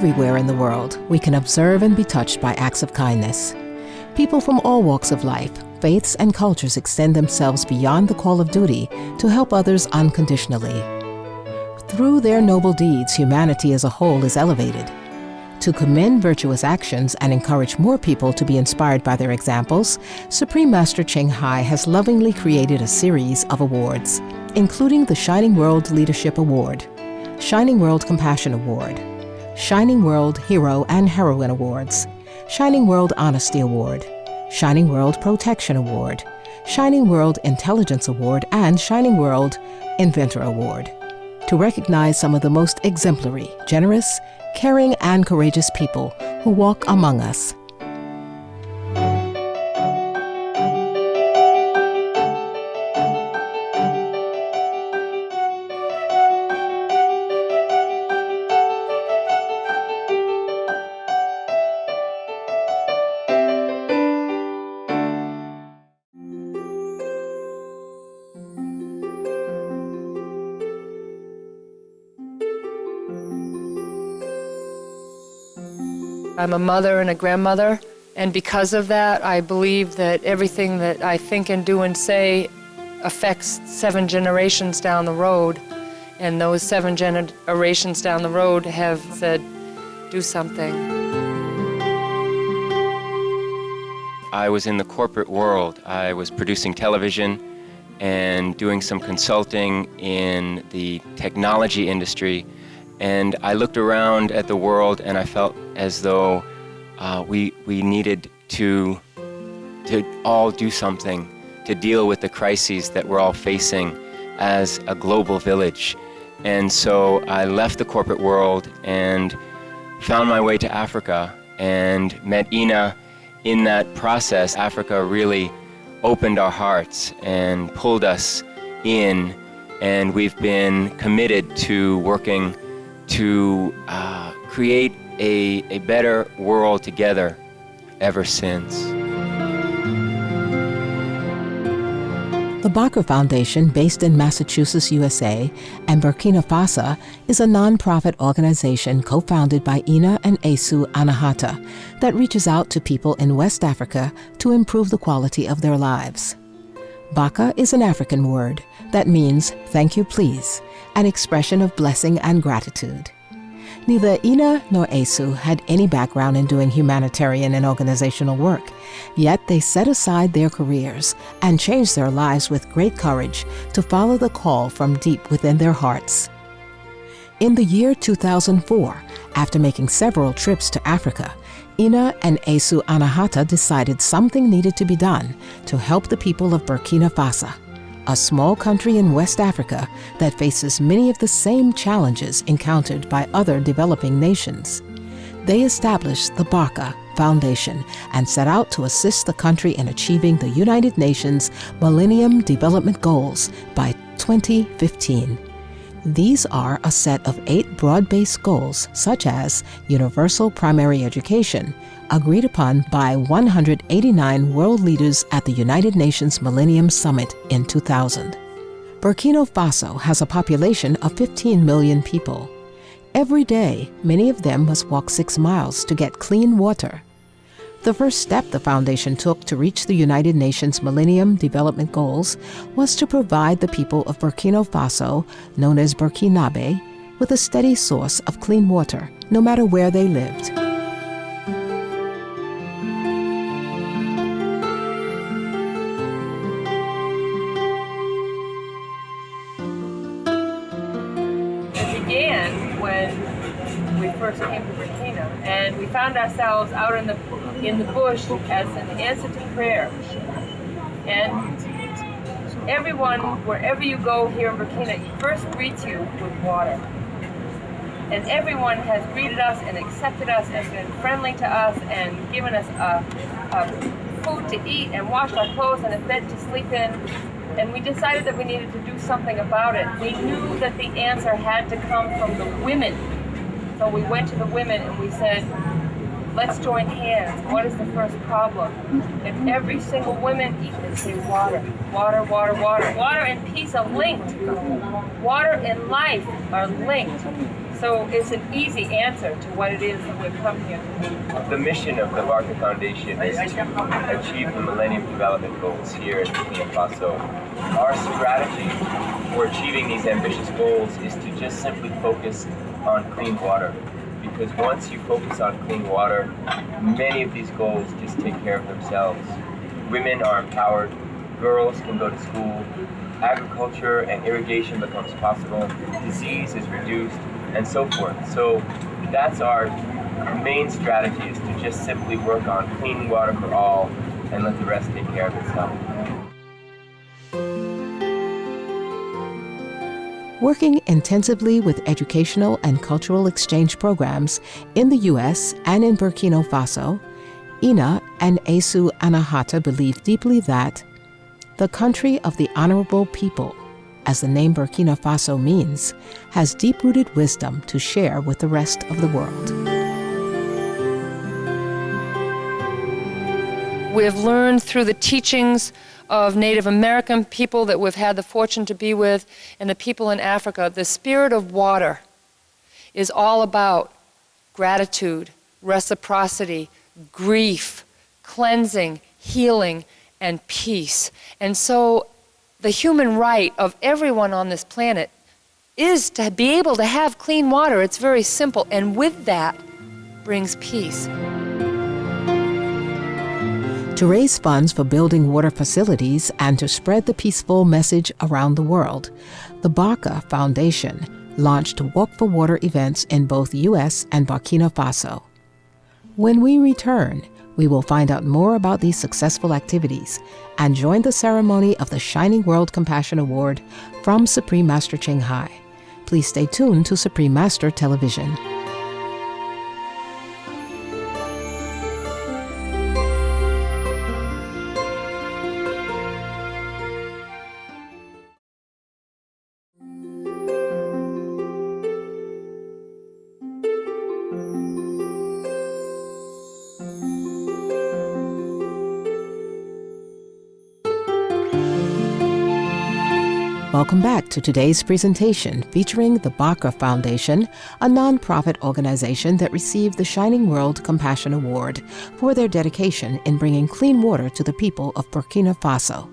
everywhere in the world, we can observe and be touched by acts of kindness. People from all walks of life, faiths, and cultures extend themselves beyond the call of duty to help others unconditionally. Through their noble deeds, humanity as a whole is elevated. To commend virtuous actions and encourage more people to be inspired by their examples, Supreme Master Ching Hai has lovingly created a series of awards, including the Shining World Leadership Award, Shining World Compassion Award, Shining World Hero and Heroine Awards, Shining World Honesty Award, Shining World Protection Award, Shining World Intelligence Award, and Shining World Inventor Award, to recognize some of the most exemplary, generous, caring, and courageous people who walk among us. I'm a mother and a grandmother, and because of that, I believe that everything that I think and do and say affects 7 generations down the road, and those 7 generations down the road have said, do something. I was in the corporate world. I was producing television and doing some consulting in the technology industry. And I looked around at the world and I felt as though we needed to all do something to deal with the crises that we're all facing as a global village. And so I left the corporate world and found my way to Africa and met Ina. In that process, Africa really opened our hearts and pulled us in, and we've been committed to working to create a better world together ever since. The BARKA Foundation, based in Massachusetts, USA, and Burkina Faso, is a non-profit organization co-founded by Ina and Esu Anahata that reaches out to people in West Africa to improve the quality of their lives. BARKA is an African word that means thank you please, an expression of blessing and gratitude. Neither Ina nor Esu had any background in doing humanitarian and organizational work, yet they set aside their careers and changed their lives with great courage to follow the call from deep within their hearts. In the year 2004, after making several trips to Africa, Ina and Esu Anahata decided something needed to be done to help the people of Burkina Faso, a small country in West Africa that faces many of the same challenges encountered by other developing nations. They established the BARKA Foundation and set out to assist the country in achieving the United Nations Millennium Development Goals by 2015. These are a set of 8 broad-based goals, such as universal primary education, agreed upon by 189 world leaders at the United Nations Millennium Summit in 2000. Burkina Faso has a population of 15 million people. Every day, many of them must walk 6 miles to get clean water. The first step the foundation took to reach the United Nations Millennium Development Goals was to provide the people of Burkina Faso, known as Burkinabe, with a steady source of clean water, no matter where they lived. It began when we first came to Burkina, and we found ourselves out in the bush as an answer to prayer. And everyone, wherever you go here in Burkina, first greets you with water. And everyone has greeted us and accepted us and been friendly to us and given us food to eat and washed our clothes and a bed to sleep in. And we decided that we needed to do something about it. We knew that the answer had to come from the women. So we went to the women and we said, let's join hands. What is the first problem? And every single woman would say water, water, water, water. Water and peace are linked. Water and life are linked. So it's an easy answer to what it is that we've come here to do. The mission of the BARKA Foundation is to achieve the Millennium Development Goals here in Burkina Faso. Our strategy for achieving these ambitious goals is to just simply focus on clean water. Because once you focus on clean water, many of these goals just take care of themselves. Women are empowered, girls can go to school, agriculture and irrigation becomes possible, disease is reduced, and so forth. So that's our main strategy, is to just simply work on clean water for all and let the rest take care of itself. Working intensively with educational and cultural exchange programs in the U.S. and in Burkina Faso, Ina and Esu Anahata believe deeply that the country of the honorable people, as the name Burkina Faso means, has deep-rooted wisdom to share with the rest of the world. We have learned through the teachings of Native American people that we've had the fortune to be with, and the people in Africa, the spirit of water is all about gratitude, reciprocity, grief, cleansing, healing, and peace. And so the human right of everyone on this planet is to be able to have clean water. It's very simple, and with that brings peace. To raise funds for building water facilities and to spread the peaceful message around the world, the BARKA Foundation launched Walk for Water events in both U.S. and Burkina Faso. When we return, we will find out more about these successful activities and join the ceremony of the Shining World Compassion Award from Supreme Master Ching Hai. Please stay tuned to Supreme Master Television. Welcome back to today's presentation featuring the BARKA Foundation, a nonprofit organization that received the Shining World Compassion Award for their dedication in bringing clean water to the people of Burkina Faso.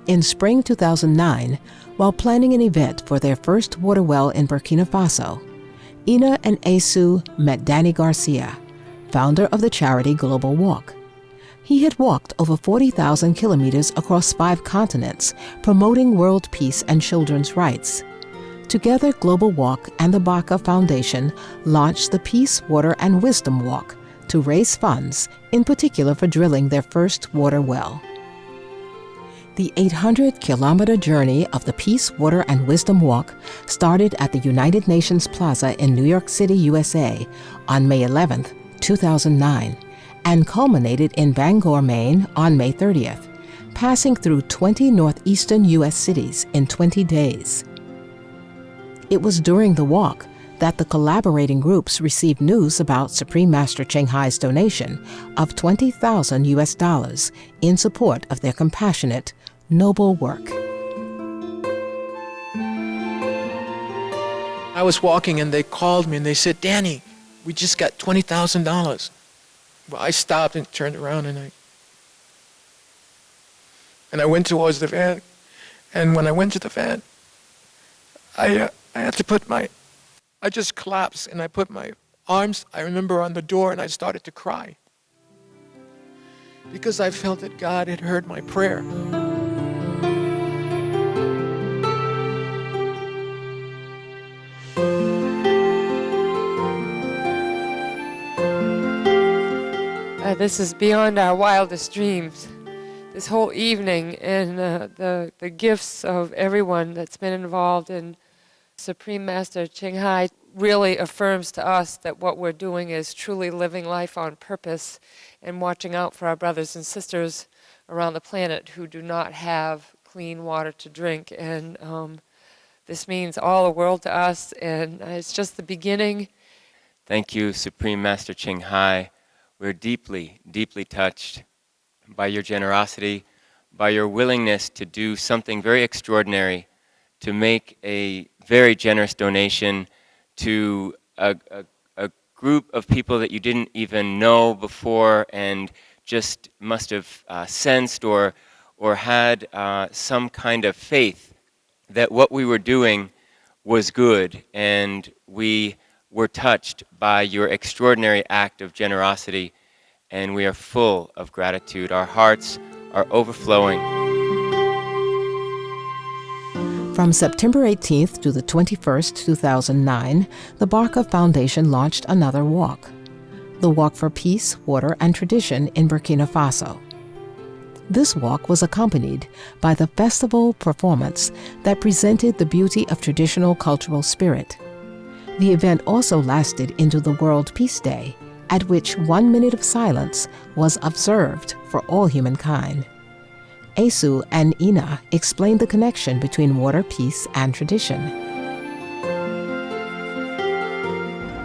In spring 2009, while planning an event for their first water well in Burkina Faso, Ina and Esu met Danny Garcia, founder of the charity Global Walk. He had walked over 40,000 kilometers across 5 continents, promoting world peace and children's rights. Together, Global Walk and the BARKA Foundation launched the Peace, Water, and Wisdom Walk to raise funds, in particular for drilling their first water well. The 800-kilometer journey of the Peace, Water, and Wisdom Walk started at the United Nations Plaza in New York City, USA, on May 11, 2009. And culminated in Bangor, Maine on May 30th, passing through 20 northeastern U.S. cities in 20 days. It was during the walk that the collaborating groups received news about Supreme Master Ching Hai's donation of $20,000 US in support of their compassionate, noble work. I was walking and they called me and they said, "Danny, we just got $20,000. Well, I stopped and turned around and I went towards the van. And when I went to the van, I had to I just collapsed and I put my arms, I remember, on the door, and I started to cry. Because I felt that God had heard my prayer. This is beyond our wildest dreams. This whole evening, and the gifts of everyone that's been involved in Supreme Master Ching Hai really affirms to us that what we're doing is truly living life on purpose and watching out for our brothers and sisters around the planet who do not have clean water to drink. And this means all the world to us, and it's just the beginning. Thank you, Supreme Master Ching Hai. We're deeply, deeply touched by your generosity, by your willingness to do something very extraordinary, to make a very generous donation to a group of people that you didn't even know before and just must have sensed or had some kind of faith that what we were doing was good, and we were touched by your extraordinary act of generosity, and we are full of gratitude. Our hearts are overflowing. From September 18th to the 21st, 2009, the BARKA Foundation launched another walk, the Walk for Peace, Water, and Tradition in Burkina Faso. This walk was accompanied by the festival performance that presented the beauty of traditional cultural spirit. The event also lasted into the World Peace Day, at which 1 minute of silence was observed for all humankind. Esu and Ina explained the connection between water, peace, and tradition.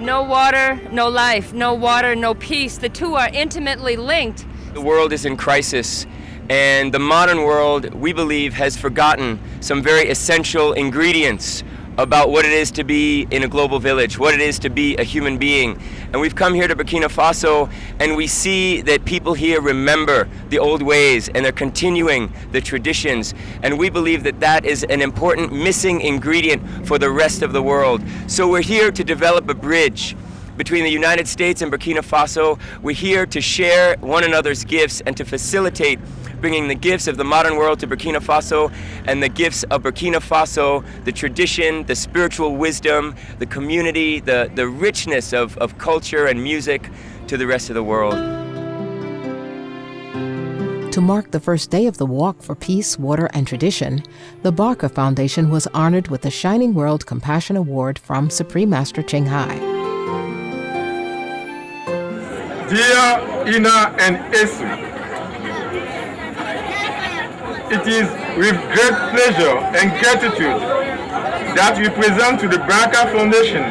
No water, no life. No water, no peace. The two are intimately linked. The world is in crisis, and the modern world, we believe, has forgotten some very essential ingredients about what it is to be in a global village, what it is to be a human being. And we've come here to Burkina Faso, and we see that people here remember the old ways, and they're continuing the traditions. And we believe that that is an important missing ingredient for the rest of the world. So we're here to develop a bridge between the United States and Burkina Faso. We're here to share one another's gifts and to facilitate bringing the gifts of the modern world to Burkina Faso and the gifts of Burkina Faso, the tradition, the spiritual wisdom, the community, the richness of culture and music to the rest of the world. To mark the first day of the Walk for Peace, Water, and Tradition, the BARKA Foundation was honored with the Shining World Compassion Award from Supreme Master Ching Hai. Dear Ina and Esu, it is with great pleasure and gratitude that we present to the BARKA Foundation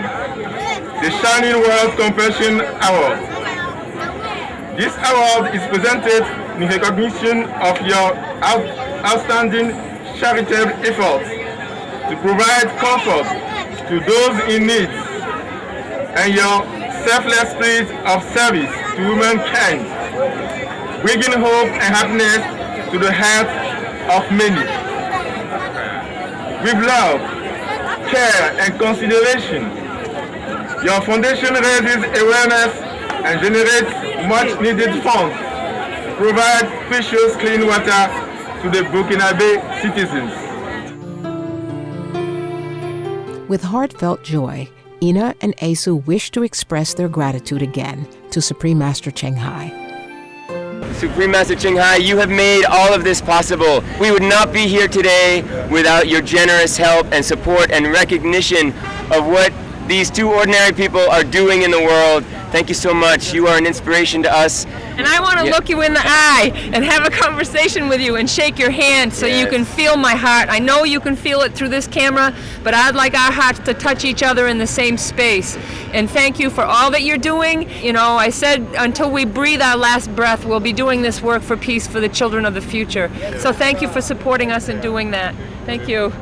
the Shining World Compassion Award. This award is presented in recognition of your outstanding charitable efforts to provide comfort to those in need and your selfless spirit of service to humankind, bringing hope and happiness to the hearts of many. With love, care, and consideration, your foundation raises awareness and generates much-needed funds to provide precious clean water to the Burkinabe citizens. With heartfelt joy, Ina and Esu wish to express their gratitude again to Supreme Master Ching Hai. Supreme Master Ching Hai, you have made all of this possible. We would not be here today without your generous help and support and recognition of what these two ordinary people are doing in the world. Thank you so much. You are an inspiration to us. And I want to look you in the eye and have a conversation with you and shake your hand so you can feel my heart. I know you can feel it through this camera, but I'd like our hearts to touch each other in the same space. And thank you for all that you're doing. You know, I said until we breathe our last breath, we'll be doing this work for peace for the children of the future. So thank you for supporting us in doing that. Thank you.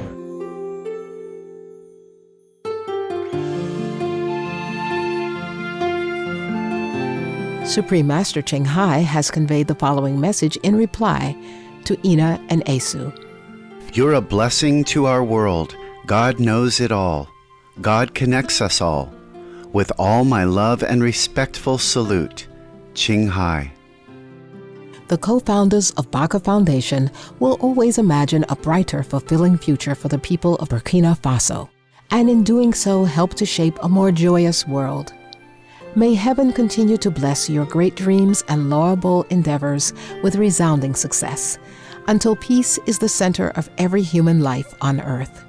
Supreme Master Ching Hai has conveyed the following message in reply to Ina and Esu. You're a blessing to our world. God knows it all. God connects us all. With all my love and respectful salute, Ching Hai. The co-founders of BARKA Foundation will always imagine a brighter, fulfilling future for the people of Burkina Faso, and in doing so help to shape a more joyous world. May heaven continue to bless your great dreams and laudable endeavors with resounding success, until peace is the center of every human life on earth.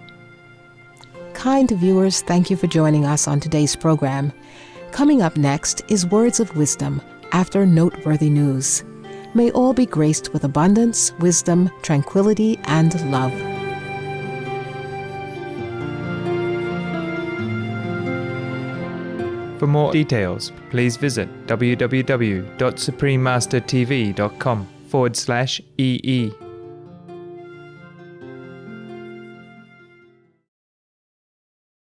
Kind viewers, thank you for joining us on today's program. Coming up next is Words of Wisdom after Noteworthy News. May all be graced with abundance, wisdom, tranquility, and love. For more details, please visit www.suprememastertv.com/EE.